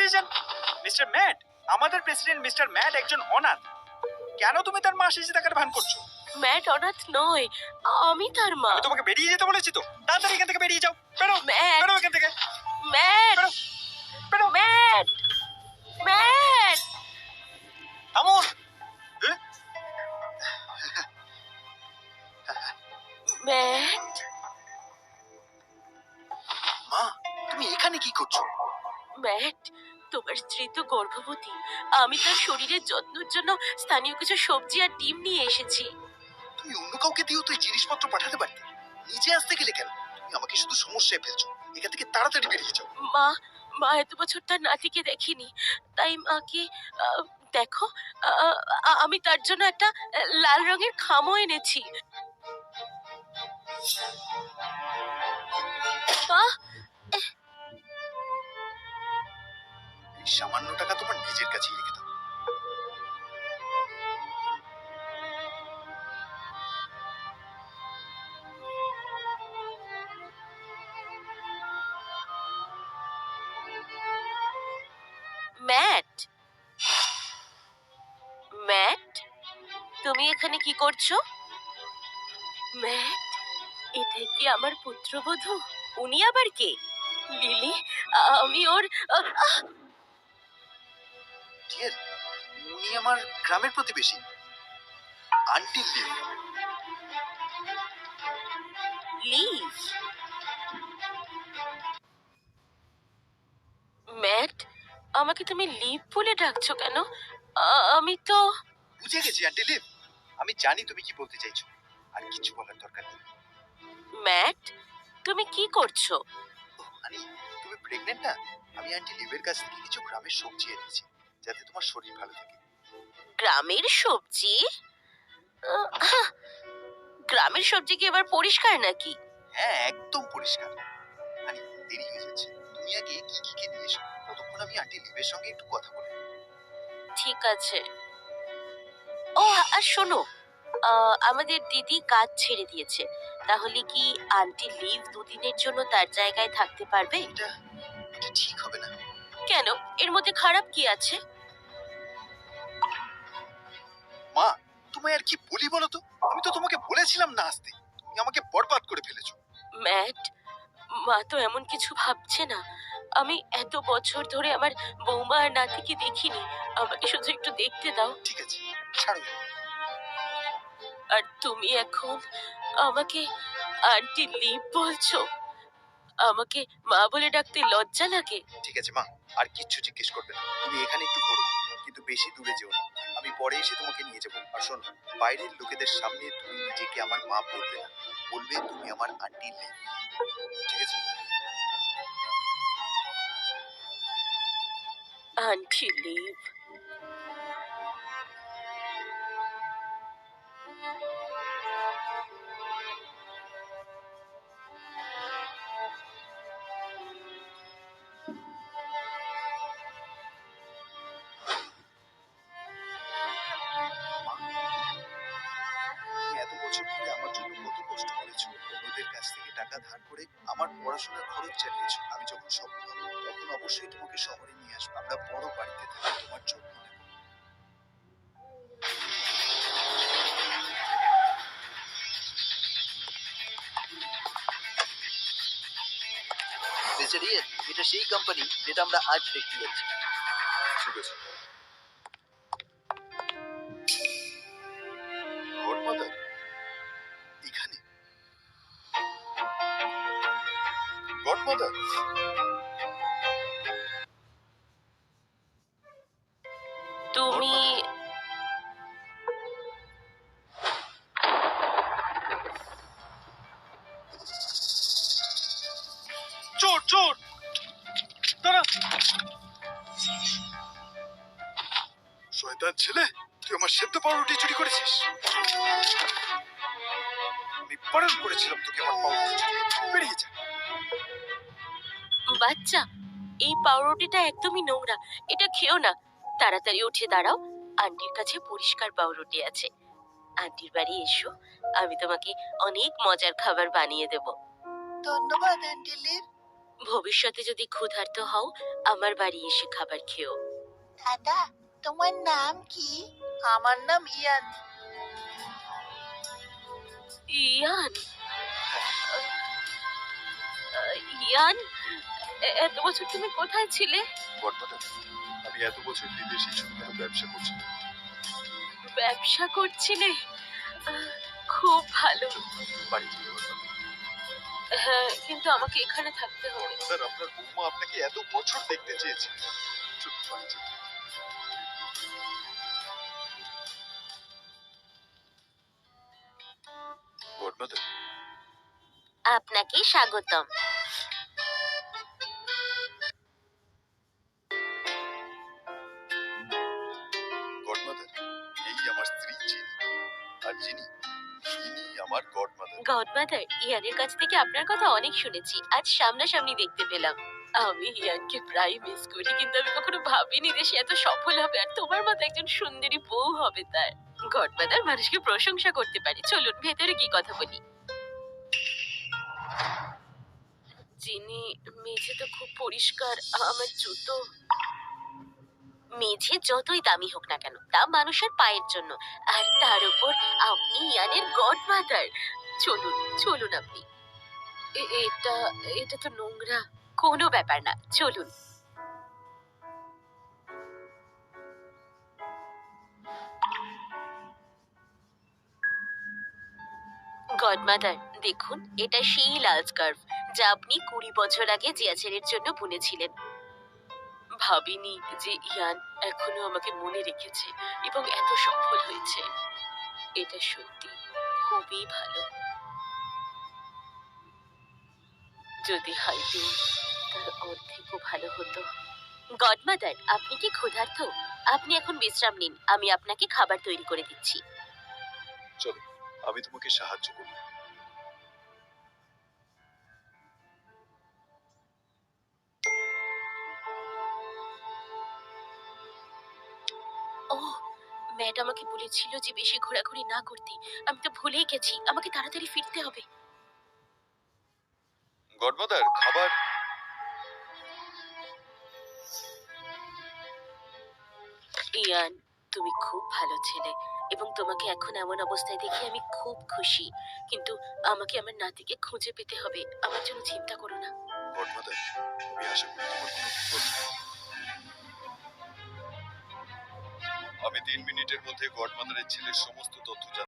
Decision. Mister mat, আমাদের president mister mat একজন অনাথ। কেন তুমি তার মা সেজে থাকার ভান করছো? ম্যাট অনাথ নয়, আমি তার মা। আমি তোমাকে বেরিয়ে যেতে বলেছি তো, তাড়াতাড়ি এখান থেকে বেরিয়ে যাও। বেরো ম্যাট, বেরো এখান থেকে, ম্যাট, বেরো বেরো। Mat, mat. থামুন। ম্যাট, মা, তুমি এখানে কি করছো? ম্যাট, তোমার স্ত্রী তো গর্ভবতী। আমি তার শরীরের যত্নের জন্য স্থানীয় কিছু সবজি আর ডিম নিয়ে এসেছি। তুমি অন্য কাউকে দিয়েও তো এই জিনিসপত্র পাঠাতে পারতে, নিজে আসতে গেলে কেন? তুমি আমাকে শুধু সমস্যায় ফেলছো। এখান থেকে তাড়াতাড়ি বেরিয়ে যাও। মা, মা এত বছর তার নাতিকে দেখিনি, তাই মাকে দেখো, আমি তার জন্য একটা লাল রঙের খামও এনেছি। মা, এই সামান্য টাকা তোমার নিজের কাছেই রেখে দাও। ম্যাট, ম্যাট, তুমি এখানে কি করছো? ম্যাট, এটাই কি আমার পুত্রবধূ? উনি আবার কে? লিলি, আমি ওর ডিয়ার, উনি আমার গ্রামের প্রতিবেশী, আন্টি লিভ। লিভ। ম্যাট, আমাকে তুমি লিভ বলে ডাকছো কেন? আমি তো বুঝে গেছি আন্টি লিভ। আমি জানি তুমি কি বলতে চাইছো, আর কিছু বলার দরকার নেই। ম্যাট, তুমি কি করছো? আনি, তুমি প্রেগনেন্ট না? আমি আন্টি লিভের কাছ থেকে কিছু গ্রামের সবজি এনেছি, যাতে তোমার শরীর ভালো থাকে। গ্রামের সবজি? আহ, গ্রামের সবজি কি এবার পরিষ্কার নাকি? হ্যাঁ, একদম পরিষ্কার। আনি, দেরি হয়ে যাচ্ছে, তুমি আগে কি কি কিনে এসো, ততক্ষণ আমি আন্টি লিভের সঙ্গে একটু কথা বলি। ঠিক আছে। ও, আর শোনো, আমাদের দিদি কাজ ছেড়ে দিয়েছে। তাহলে কি আন্টি লিভ দুদিনের জন্য তার জায়গায় থাকতে পারবে? এটা এটা ঠিক হবে না। কেন? এর মধ্যে খারাপ কি আছে? মা, তোমায় আর কি বলি বলো তো? আমি তো তোমাকে বলেছিলাম না আসতে, তুমি আমাকে বরবাদ করে ফেলেছো। ম্যাট, মা তো এমন কিছু ভাবছে না। আমি এত বছর ধরে আমার বৌমা আর নাতিকে দেখিনি। আমাকে শুধু একটু দেখতে দাও। ঠিক আছে, ছাড়ো। আর তুমি এখন আমাকে আন্টি লিভ বলছো? আমাকে মা বলে ডাকতে লজ্জা লাগে? ঠিক আছে মা, আর কিচ্ছু জিজ্ঞেস করবে না। তুমি এখানে একটু ঘোরো, কিন্তু বেশি দূরে যেও না। আমি পরে এসে তোমাকে নিয়ে যাবো। আর শোনো, বাইরের লোকেদের সামনে তুমি নিজেকে আমার মা বলবে না, বলবে তুমি আমার আন্টি লিভ। ঠিক আছে? Aunty leave. তুমি এত বছর ধরে আমার জন্য কত কষ্ট করেছো, অন্যদের কাছ থেকে টাকা ধার করে আমার পড়াশোনার খরচ চালিয়েছো। আমি যখন সফল হব, তখন অবশ্যই তোমাকে শহরে নিয়ে আসবো। আমরা বড় বাড়িতে থাকি, তোমার যত্ন নেব। মিস্টার ইয়েন, এটা সেই কোম্পানি যেটা আমরা আজ দেখতে যাচ্ছি। ঠিক আছে। গডমাদার এখানে? গডমাদার? তুমি চোর চোর, দাঁড়া। শয়তান ছেলে, তুই আমার সেদ্ধ পাউরুটি চুরি করেছিস। আমি বারণ করেছিলাম তোকে আমার পাউরুটি চুরি করতে। বেরিয়ে যা। বাচ্চা, এই পাউরুটিটা একদমই নোংরা। এটা খেও না। তাড়াতাড়ি উঠে দাঁড়াও। আন্টির কাছে পরিষ্কার পাউরুটি আছে। আন্টির বাড়ি এসো, আমি তোমাকে অনেক মজার খাবার বানিয়ে দেব। ধন্যবাদ আন্টি লিভ। ভবিষ্যতে যদি ক্ষুধার্ত হও আমার বাড়ি এসে খাবার খেও। দাদা, তোমার নাম কি? আমার নাম ইয়ান। ইয়ান? ইয়ান, এত বছর তুমি কোথায় ছিলে? গডমাদার, আমি এত বছর বিদেশে ছোটখাটো ব্যবসা করছি। ব্যবসা করছিলে? আহ, খুব ভালো। বাড়ি চলে গডমাদার। হ্যাঁ, কিন্তু আমাকে এখানে থাকতে হবে। গডমাদার, আপনার বৌমা আপনাকে এত বছর দেখতে চেয়েছে। চলুন বাড়ি চলুন। গডমাদার, আপনাকে স্বাগতম। গডমাদার, এই আমার স্ত্রী চিনি, আর যিনি ইনি আমার গডমাদার। গডমাদার, ইয়ানের কাছ থেকে আপনার কথা অনেক শুনেছি, আজ সামনাসামনি দেখতে পেলাম। আমি ইয়ানকে প্রায় মিস করি, কিন্তু আমি কখনো ভাবিনি যে সে এত সফল হবে আর তোমার মতো একজন সুন্দরী বউ হবে তার। গডমাদার মানুষকে প্রশংসা করতে পারে। চলুন ভেতরে কি কথা বলি। যিনি, মেঝে তো খুব পরিষ্কার, আমার জুতো। মেঝে যতই দামি হোক না কেন, তা মানুষের পায়ের জন্য, আর তার উপর আপনি ইয়ানের গডমাদার। চলুন চলুন আপনি। এটা এটা তো নোংরা। কোনো ব্যাপার না, চলুন। গডমাদার দেখুন, এটা সেই লাল স্কার্ফ যা আপনি 20 বছর আগে জিয়াচেরের জন্য বুনেছিলেন। ভাবিনি যে ইয়ান এখনো আমাকে মনে রেখেছে এবং এত সফল হয়েছে। এটা সত্যি খুবই ভালো। যদি হাইতে তার অর্ধেকও ভালো হতো। গডমাদার, আপনি কি ক্ষুধার্ত? আপনি এখন বিশ্রাম নিন, আমি আপনাকে খাবার তৈরি করে দিচ্ছি। চলো, আমি তোমাকে সাহায্য করব। ও, ম্যাড আমাকে বলেছিল যে বেশি ঘোরাঘুরি না করতে। আমি তো ভুলেই গেছি, আমাকে তাড়াতাড়ি ফিরতে হবে। গডমাদার, খাবার। ইয়ান, তুমি খুব ভালো ছেলে এবং তোমাকে এখন এমন অবস্থায় দেখে আমি খুব খুশি, কিন্তু আমাকে আমার নাতিকে খুঁজে পেতে হবে। আমার জন্য চিন্তা করো না। গডমাদার, আমি আশা করি তোমার কোনো বিপদ নেই। আমি 3 মিনিটের মধ্যে গডমাদারের ছেলের সমস্ত তথ্য জানতে